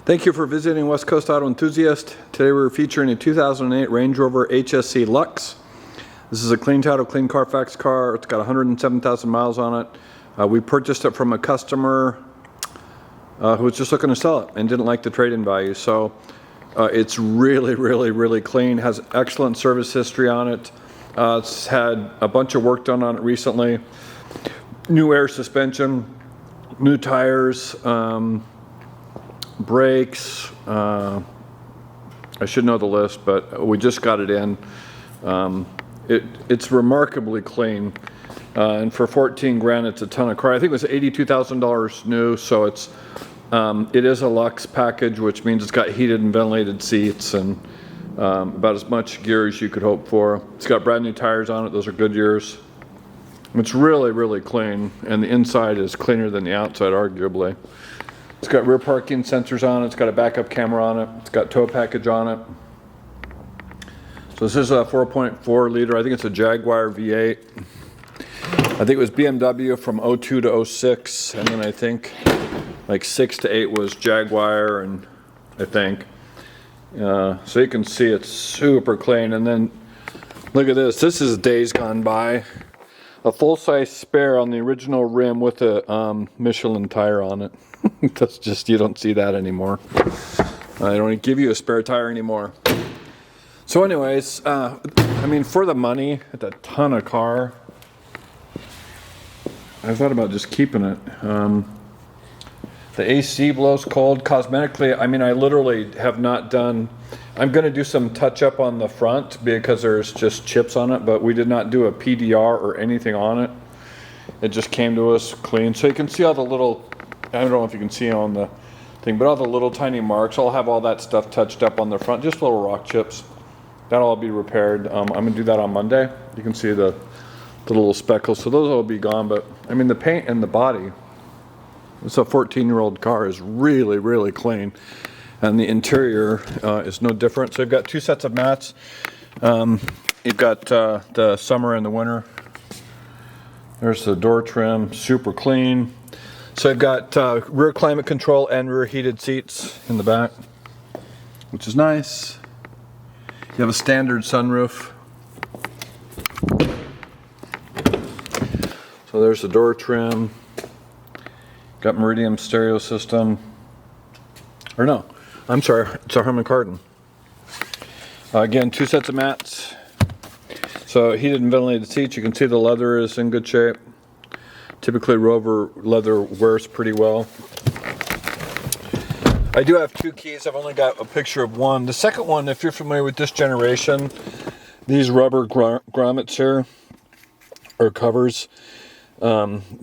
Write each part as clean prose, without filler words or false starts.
Thank you for visiting West Coast Auto Enthusiast. Today we're featuring a 2008 Ranger Rover HSE LUX. This is a clean title, clean Carfax car. It's got 107,000 miles on it. We purchased it from a customer who was just looking to sell it and didn't like the trade-in value. So it's really clean, has excellent service history on it. It's had a bunch of work done on it recently. New air suspension, new tires, brakes. I should know the list, but we just got it in. It's remarkably clean, and for 14 grand, it's a ton of car. I think it was $82,000 new, so it is a Lux package, which means it's got heated and ventilated seats and about as much gear as you could hope for. It's got brand new tires on it. Those are Goodyears. It's really clean, and the inside is cleaner than the outside, arguably. It's got rear parking sensors on it. It's got a backup camera on it. It's got tow package on it. So this is a 4.4 liter. I think it's a Jaguar V8. I think it was BMW from 02 to 06, and then I think like 6 to 8 was Jaguar, and I think. So you can see it's super clean. And then look at this. This is days gone by. A full-size spare on the original rim with a Michelin tire on it. That's just, you don't see that anymore. They don't give you a spare tire anymore. So anyways, I mean, for the money, it's a ton of car. I thought about just keeping it. The AC blows cold. Cosmetically, I mean, I literally have not done, I'm going to do some touch up on the front because there's just chips on it, but we did not do a PDR or anything on it. It just came to us clean. So you can see all the little, I don't know if you can see on the thing, but all the little tiny marks. I'll have all that stuff touched up on the front, just little rock chips. That'll all be repaired. I'm going to do that on Monday. You can see the little speckles. So those will be gone, but I mean, the paint and the body, it's a 14-year-old car, is really clean. And the interior is no different. So you've got two sets of mats. You've got the summer and the winter. There's the door trim, super clean. So you've got rear climate control and rear heated seats in the back, which is nice. You have a standard sunroof. So there's the door trim. Got Meridian stereo system. Or no, I'm sorry, it's a Harman Kardon. Again, two sets of mats. So heated and ventilated seats. You can see the leather is in good shape. Typically Rover leather wears pretty well. I do have two keys. I've only got a picture of one. The second one, if you're familiar with this generation, these rubber grommets here, or covers,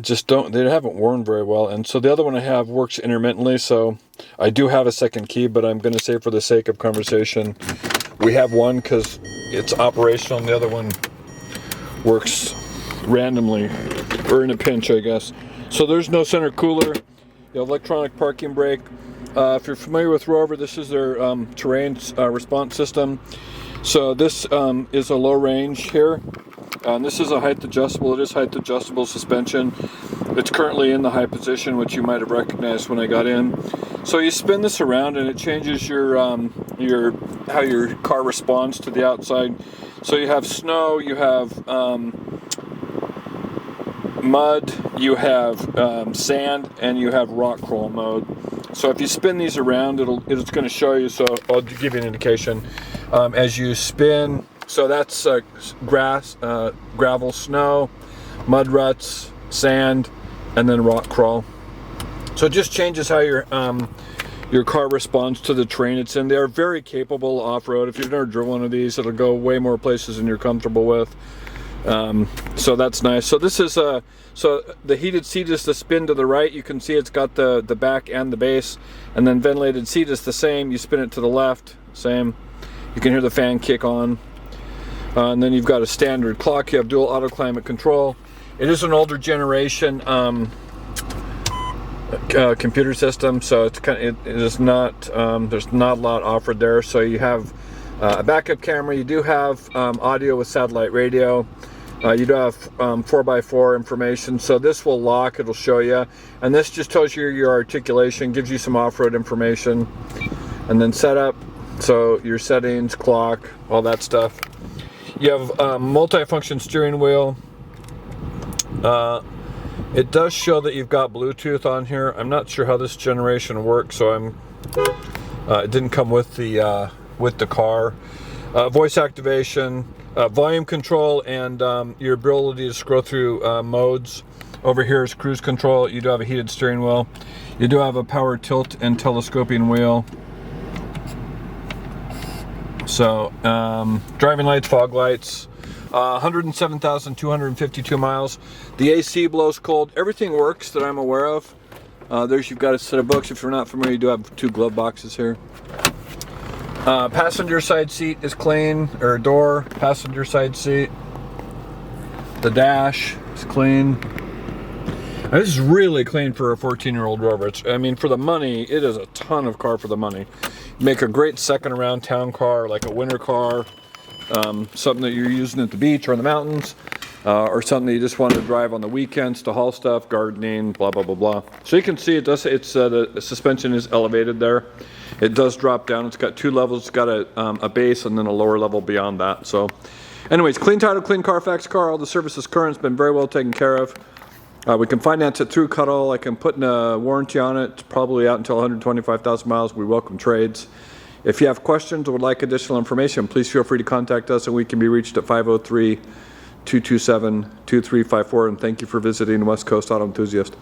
just they haven't worn very well. And so the other one I have works intermittently, so I do have a second key, but I'm going to say for the sake of conversation, we have one because it's operational, and the other one works randomly, or in a pinch, I guess. So there's no center cooler. You have electronic parking brake. If you're familiar with Rover, this is their terrain response system. So this is a low range here. This is a height adjustable. It is height adjustable suspension. It's currently in the high position, which you might have recognized when I got in. So you spin this around and it changes your how your car responds to the outside. So you have snow, you have mud, you have sand, and you have rock crawl mode. So if you spin these around, it's going to show you. So I'll give you an indication as you spin. So that's grass, gravel, snow, mud ruts, sand, and then rock crawl. So it just changes how your car responds to the terrain it's in. They are very capable off-road. If you've never driven one of these, it'll go way more places than you're comfortable with. So that's nice. So this is so the heated seat is the spin to the right. You can see it's got the back and the base, and then ventilated seat is the same. You spin it to the left, same. You can hear the fan kick on. And then you've got a standard clock. You have dual auto climate control. It is an older generation computer system, so it's it is not there's not a lot offered there. So you have a backup camera. You do have audio with satellite radio. You do have 4x4 information, so this will lock, it'll show you, and this just tells you your articulation, gives you some off-road information, and then setup, so your settings, clock, all that stuff. You have multi-function steering wheel. It does show that you've got Bluetooth on here. I'm not sure how this generation works, so it didn't come with the car. Voice activation, volume control, and your ability to scroll through modes. Over here is cruise control. You do have a heated steering wheel. You do have a power tilt and telescoping wheel. So driving lights, fog lights. 107,252 miles. The AC blows cold. Everything works that I'm aware of. You've got a set of books. If you're not familiar, you do have 2 glove boxes here. Passenger side seat is clean, or door, passenger side seat. The dash is clean. Now, this is really clean for a 14-year-old Rover. I mean, for the money, it is a ton of car for the money. Make a great second around town car, like a winter car. Something that you're using at the beach or in the mountains, or something that you just want to drive on the weekends to haul stuff, gardening, blah blah blah blah. So you can see the suspension is elevated there. It does drop down. It's got 2 levels. It's got a base and then a lower level beyond that. So, anyways, clean title, clean Carfax car. All the service is current. It's been very well taken care of. We can finance it through Cuddle. I can put in a warranty on it. It's probably out until 125,000 miles. We welcome trades. If you have questions or would like additional information, please feel free to contact us, and we can be reached at 503-227-2354. And thank you for visiting West Coast Auto Enthusiast.